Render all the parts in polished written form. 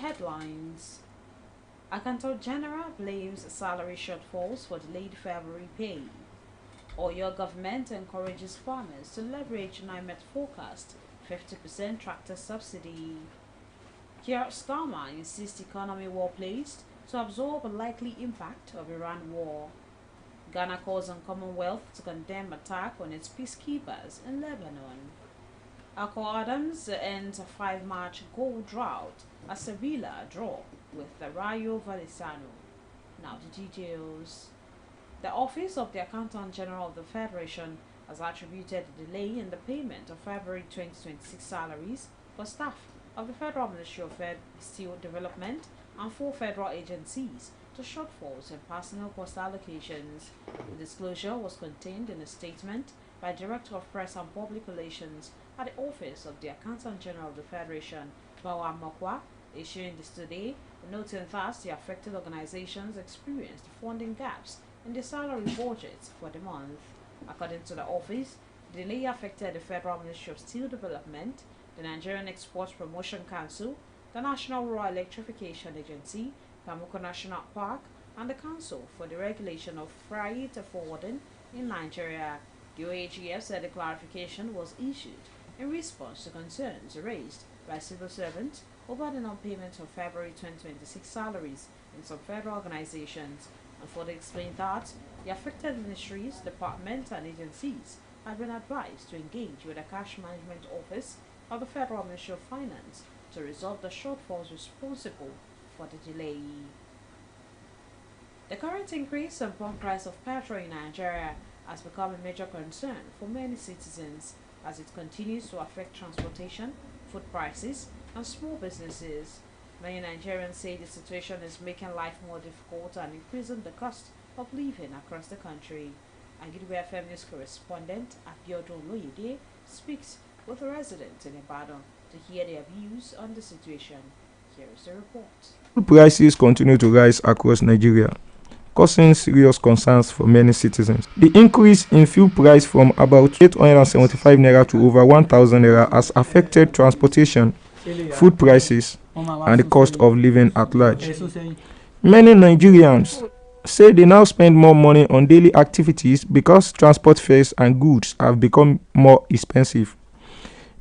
headlines. Accountant General blames salary shortfalls for delayed February pay. Or your government encourages farmers to leverage NIMET forecast 50% tractor subsidy. Keir Starmer insists economy well placed to absorb a likely impact of Iran war. Ghana calls on Commonwealth to condemn attack on its peacekeepers in Lebanon. Akko Adams ends a 5-match goal drought as Sevilla draw with the Rayo Vallecano. Now the details. The Office of the Accountant General of the Federation has attributed the delay in the payment of February 2026 salaries for staff of the Federal Ministry of Steel Development and 4 federal agencies to shortfalls in personnel cost allocations. The disclosure was contained in a statement by Director of Press and Public Relations at the Office of the Accountant General of the Federation, Bawa Mokwa, issuing this today, noting that the affected organizations experienced funding gaps in the salary budgets for the month. According to the office, the delay affected the Federal Ministry of Steel Development, the Nigerian Exports Promotion Council, the National Rural Electrification Agency, Pamuko National Park, and the Council for the Regulation of Freight Forwarding in Nigeria. The OAGF said the clarification was issued in response to concerns raised by civil servants over the non-payment of February 2026 salaries in some federal organizations, and further explained that the affected ministries, departments, and agencies had been advised to engage with the Cash Management Office of the Federal Ministry of Finance to resolve the shortfalls responsible for the delay. The current increase in pump price of petrol in Nigeria has become a major concern for many citizens as it continues to affect transportation, food prices, and small businesses. Many Nigerians say the situation is making life more difficult and increasing the cost of living across the country. Agidwe FM News correspondent Abiodun Loyede speaks with a resident in Ibadan to hear their views on the situation. Here is the report. Food prices continue to rise across Nigeria, causing serious concerns for many citizens. The increase in fuel price from about 875 naira to over 1,000 naira has affected transportation, food prices, and the cost of living at large. Many Nigerians say they now spend more money on daily activities because transport fares and goods have become more expensive.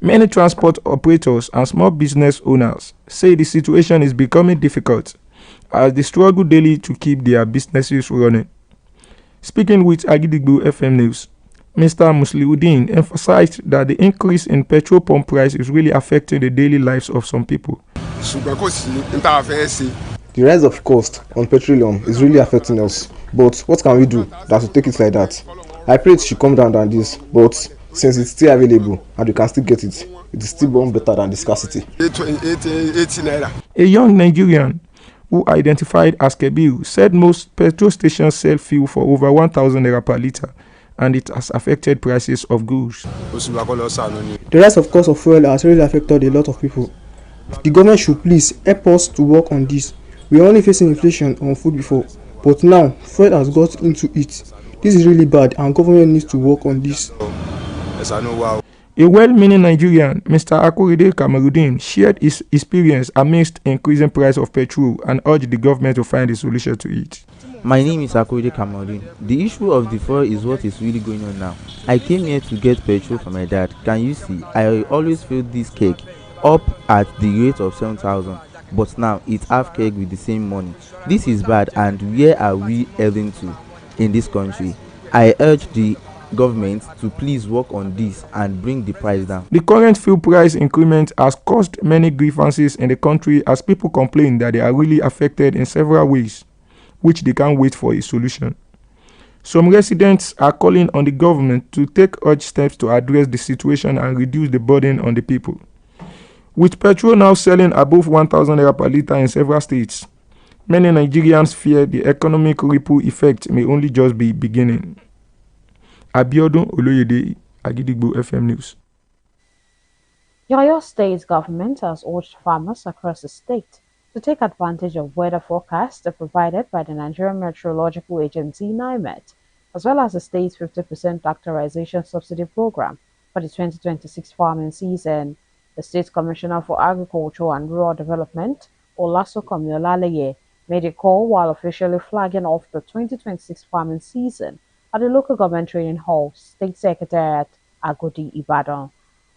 Many transport operators and small business owners say the situation is becoming difficult as they struggle daily to keep their businesses running. Speaking with Agidigbo FM News, Mr. Musliuddin emphasized that the increase in petrol pump price is really affecting the daily lives of some people. The rise of cost on petroleum is really affecting us, but what can we do that to take it like that? I pray it should come down than this, but since it's still available and we can still get it, it is still born better than the scarcity. A young Nigerian who identified as Kebiu said most petrol stations sell fuel for over 1,000 naira per litre, and it has affected prices of goods. The rise of cost of fuel has really affected a lot of people. The government should please help us to work on this. We are only facing inflation on food before, but now fuel has got into it. This is really bad and government needs to work on this. A well-meaning Nigerian, Mr. Akorede Kamarudin, shared his experience amidst increasing price of petrol and urged the government to find a solution to it. My name is Akorede Kamarudin. The issue of the fuel is what is really going on now. I came here to get petrol for my dad. Can you see? I always fill this keg up at the rate of 7,000, but now it's half keg with the same money. This is bad, and where are we heading to in this country? I urge the government to please work on this and bring the price down. The current fuel price increment has caused many grievances in the country as people complain that they are really affected in several ways, which they can't wait for a solution. Some residents are calling on the government to take urgent steps to address the situation and reduce the burden on the people. With petrol now selling above 1,000 naira per litre in several states, many Nigerians fear the economic ripple effect may only just be beginning. Abiodun Oloyede, Agidigbo FM News. The Oyo State government has urged farmers across the state to take advantage of weather forecasts provided by the Nigerian Meteorological Agency (NIMET), as well as the state's 50% tractorization subsidy program for the 2026 farming season. The State Commissioner for Agriculture and Rural Development, Olasokomi Olaleye made a call while officially flagging off the 2026 farming season at the local government training hall, State Secretariat, Agodi, Ibadan.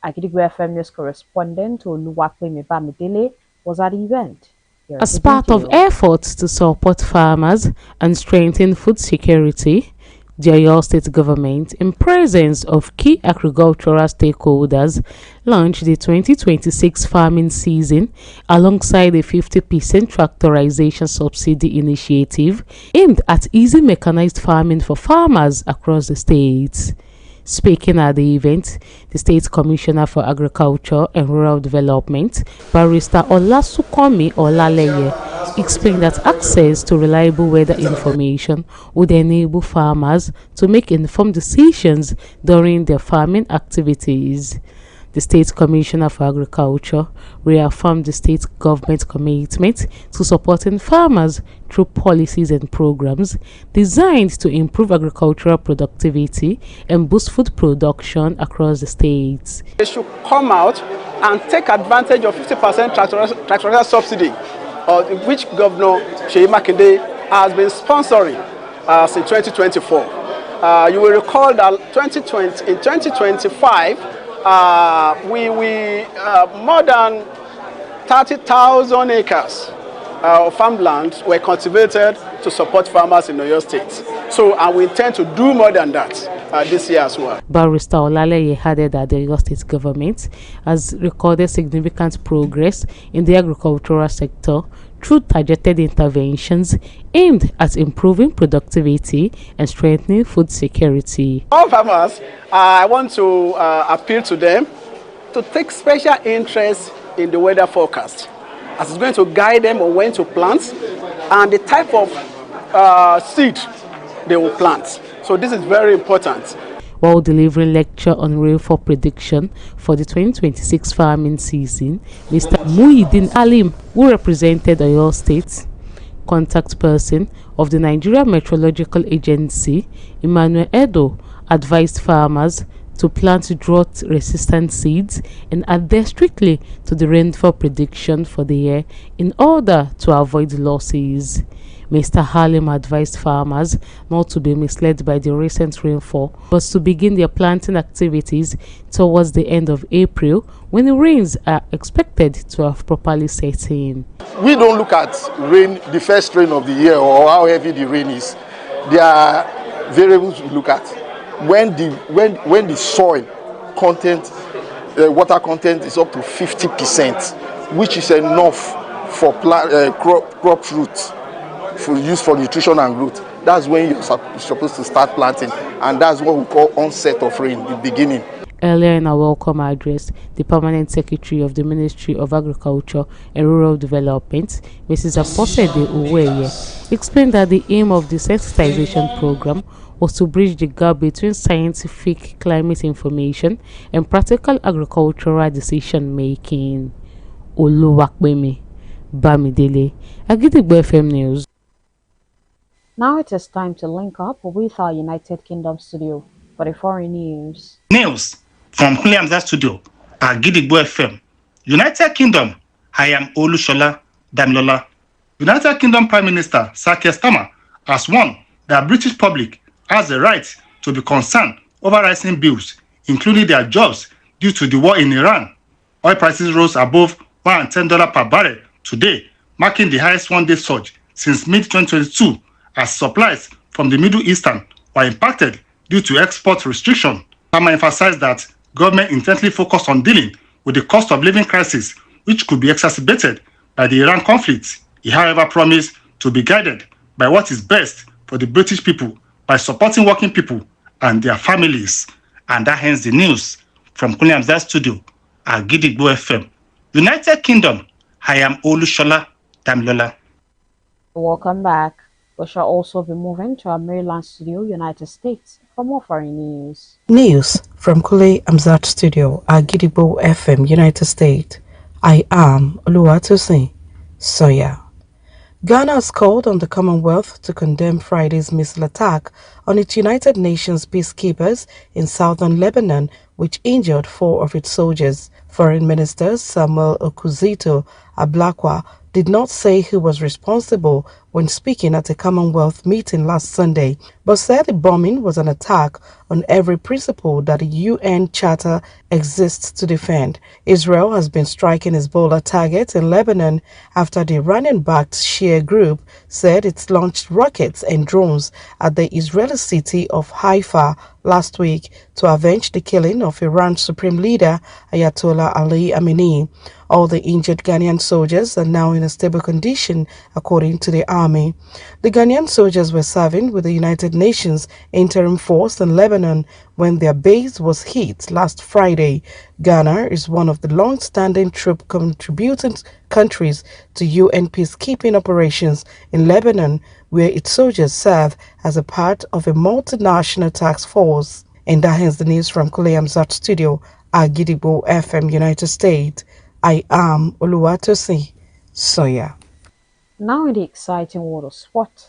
Agidigbo FM News correspondent Oluwapemi Bamidele was at the event. Here As the part of details. efforts to support farmers and strengthen food security, the Oyo State government, in presence of key agricultural stakeholders, launched the 2026 farming season alongside a 50% tractorization subsidy initiative aimed at easing mechanized farming for farmers across the state. Speaking at the event, the State Commissioner for Agriculture and Rural Development, Barrister Olasukomi Olaleye, explained that access to reliable weather information would enable farmers to make informed decisions during their farming activities. The State Commissioner for Agriculture reaffirmed the state government's commitment to supporting farmers through policies and programs designed to improve agricultural productivity and boost food production across the state. They should come out and take advantage of 50% tractorial subsidy, which Governor Seyi Makinde has been sponsoring since 2024. You will recall that in 2025, more than 30,000 acres of farmland were cultivated to support farmers in Oyo State. And we intend to do more than that this year as well. Barrister Olaleye added that the Oyo State government has recorded significant progress in the agricultural sector through targeted interventions aimed at improving productivity and strengthening food security. All farmers, I want to appeal to them to take special interest in the weather forecast, as it's going to guide them on when to plant and the type of seed they will plant. So this is very important. While delivering lecture on rainfall prediction for the 2026 farming season, Mr. Muhyiddin Alim, who represented Oyo State, contact person of the Nigeria Meteorological Agency, Emmanuel Edo, advised farmers to plant drought-resistant seeds and adhere strictly to the rainfall prediction for the year in order to avoid losses. Mr. Halim advised farmers not to be misled by the recent rainfall, but to begin their planting activities towards the end of April, when the rains are expected to have properly set in. We don't look at rain, the first rain of the year, or how heavy the rain is. There are variables we look at. When the soil content, water content is up to 50%, which is enough for crop roots, for use for nutrition and growth. That's when you're supposed to start planting, and that's what we call onset of rain, the beginning. Earlier in a welcome address, the Permanent Secretary of the Ministry of Agriculture and Rural Development, Mrs. Aposede Uweye, explained that the aim of the sensitization program was to bridge the gap between scientific climate information and practical agricultural decision-making. Oluwapemi Bamidele, Agidigbo FM News. Now it is time to link up with our United Kingdom studio for the foreign news. News from Hamzat studio at Gidigbo FM. United Kingdom, I am Olushola Damilola. United Kingdom Prime Minister Sir Keir Starmer has warned that British public has the right to be concerned over rising bills, including their jobs, due to the war in Iran. Oil prices rose above $110 per barrel today, marking the highest one-day surge since mid-2022, as supplies from the Middle Eastern were impacted due to export restriction. Starmer emphasized that government intently focused on dealing with the cost of living crisis, which could be exacerbated by the Iran conflict. He, however, promised to be guided by what is best for the British people by supporting working people and their families. And that ends the news from Hamzat studio at Gidigbo FM. United Kingdom, I am Olushola Damilola. Welcome back. We shall also be moving to our Maryland studio, United States, for more foreign news. News from Hamzat studio at Gidigbo FM, United States. I am Oluwatosin Soya. Ghana has called on the Commonwealth to condemn Friday's missile attack on its United Nations peacekeepers in southern Lebanon, which injured 4 of its soldiers. Foreign Minister Samuel Okuzito Ablakwa did not say who was responsible when speaking at a Commonwealth meeting last Sunday, but said the bombing was an attack on every principle that the UN Charter exists to defend. Israel has been striking Hezbollah targets in Lebanon after the Iranian-backed Shia group said it launched rockets and drones at the Israeli city of Haifa last week to avenge the killing of Iran's supreme leader Ayatollah Ali Khamenei. All the injured Ghanaian soldiers are now in a stable condition, according to the army. The Ghanaian soldiers were serving with the United Nations Interim Force in Lebanon when their base was hit last Friday. Ghana is one of the long-standing troop contributing countries to UN peacekeeping operations in Lebanon, where its soldiers serve as a part of a multinational task force. And that ends the news from Hamzat Studio at Gidigbo FM, United States. I am Oluwatosin Soya. Now in the exciting world of sport.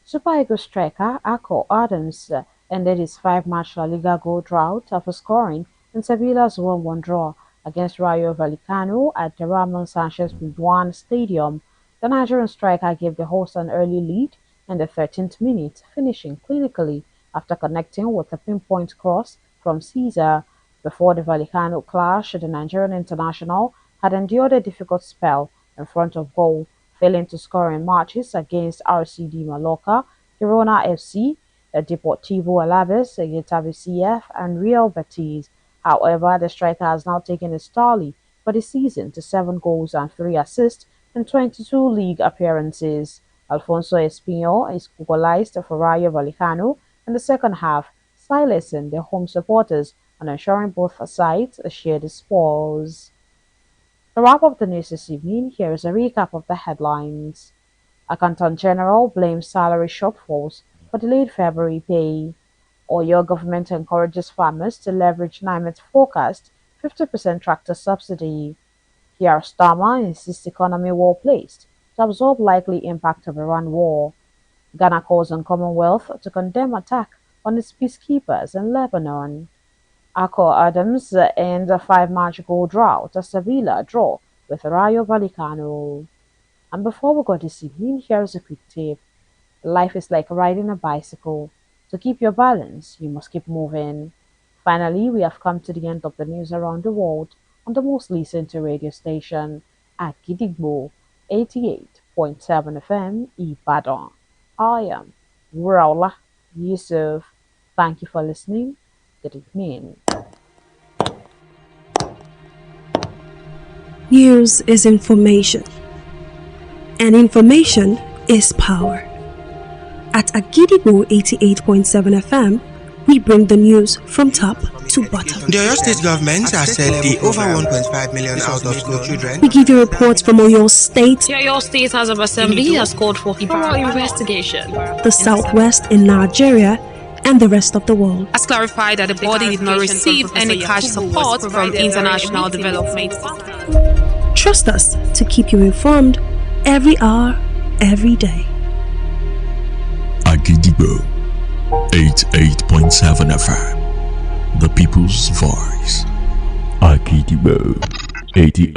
Super Eagles striker Akol Adams ended his 5-match La Liga goal drought after scoring in Sevilla's 1-1 draw against Rayo Vallecano at the Ramon Sanchez Pizjuan Stadium. The Nigerian striker gave the hosts an early lead in the 13th minute, finishing clinically after connecting with a pinpoint cross from Caesar. Before the Vallecano clash, the Nigerian international had endured a difficult spell in front of goal, failing to score in matches against RCD Mallorca, Girona FC, Deportivo Alaves, Getafe CF, and Real Betis. However, the striker has now taken his tally for the season to 7 goals and 3 assists in 22 league appearances. Alfonso Espino is equalized for Rayo Vallecano in the second half, silencing the home supporters and ensuring both sides share the spoils. To wrap up the news this evening, here is a recap of the headlines. Accountant General blames salary shortfalls for delayed February pay. Oyo government encourages farmers to leverage NIMET forecast 50% tractor subsidy. Here Starmer insists economy well placed to absorb likely impact of Iran war. Ghana calls on Commonwealth to condemn attack on its peacekeepers in Lebanon. Akol Adams ends a 5-match goal drought as Sevilla draw with Rayo Vallecano. And before we go this evening, here's a quick tip. Life is like riding a bicycle. To keep your balance, you must keep moving. Finally, we have come to the end of the news around the world on the most listened to radio station at Gidigbo 88.7 FM Ibadan. I am Wuraola Yusuf. Thank you for listening. Good evening. News is information, and information is power. At Agidigbo 88.7 FM, we bring the news from top to bottom. The Oyo State government has said the over 1.5 million out of school children. We give you reports from Oyo State. The Oyo State House of Assembly has called for thorough investigation. The Southwest in Nigeria and the rest of the world. Has clarified that the body did not receive any cash support from international development. Trust us to keep you informed every hour, every day. Agidigbo 88.7 FM, the people's voice. Agidigbo 88.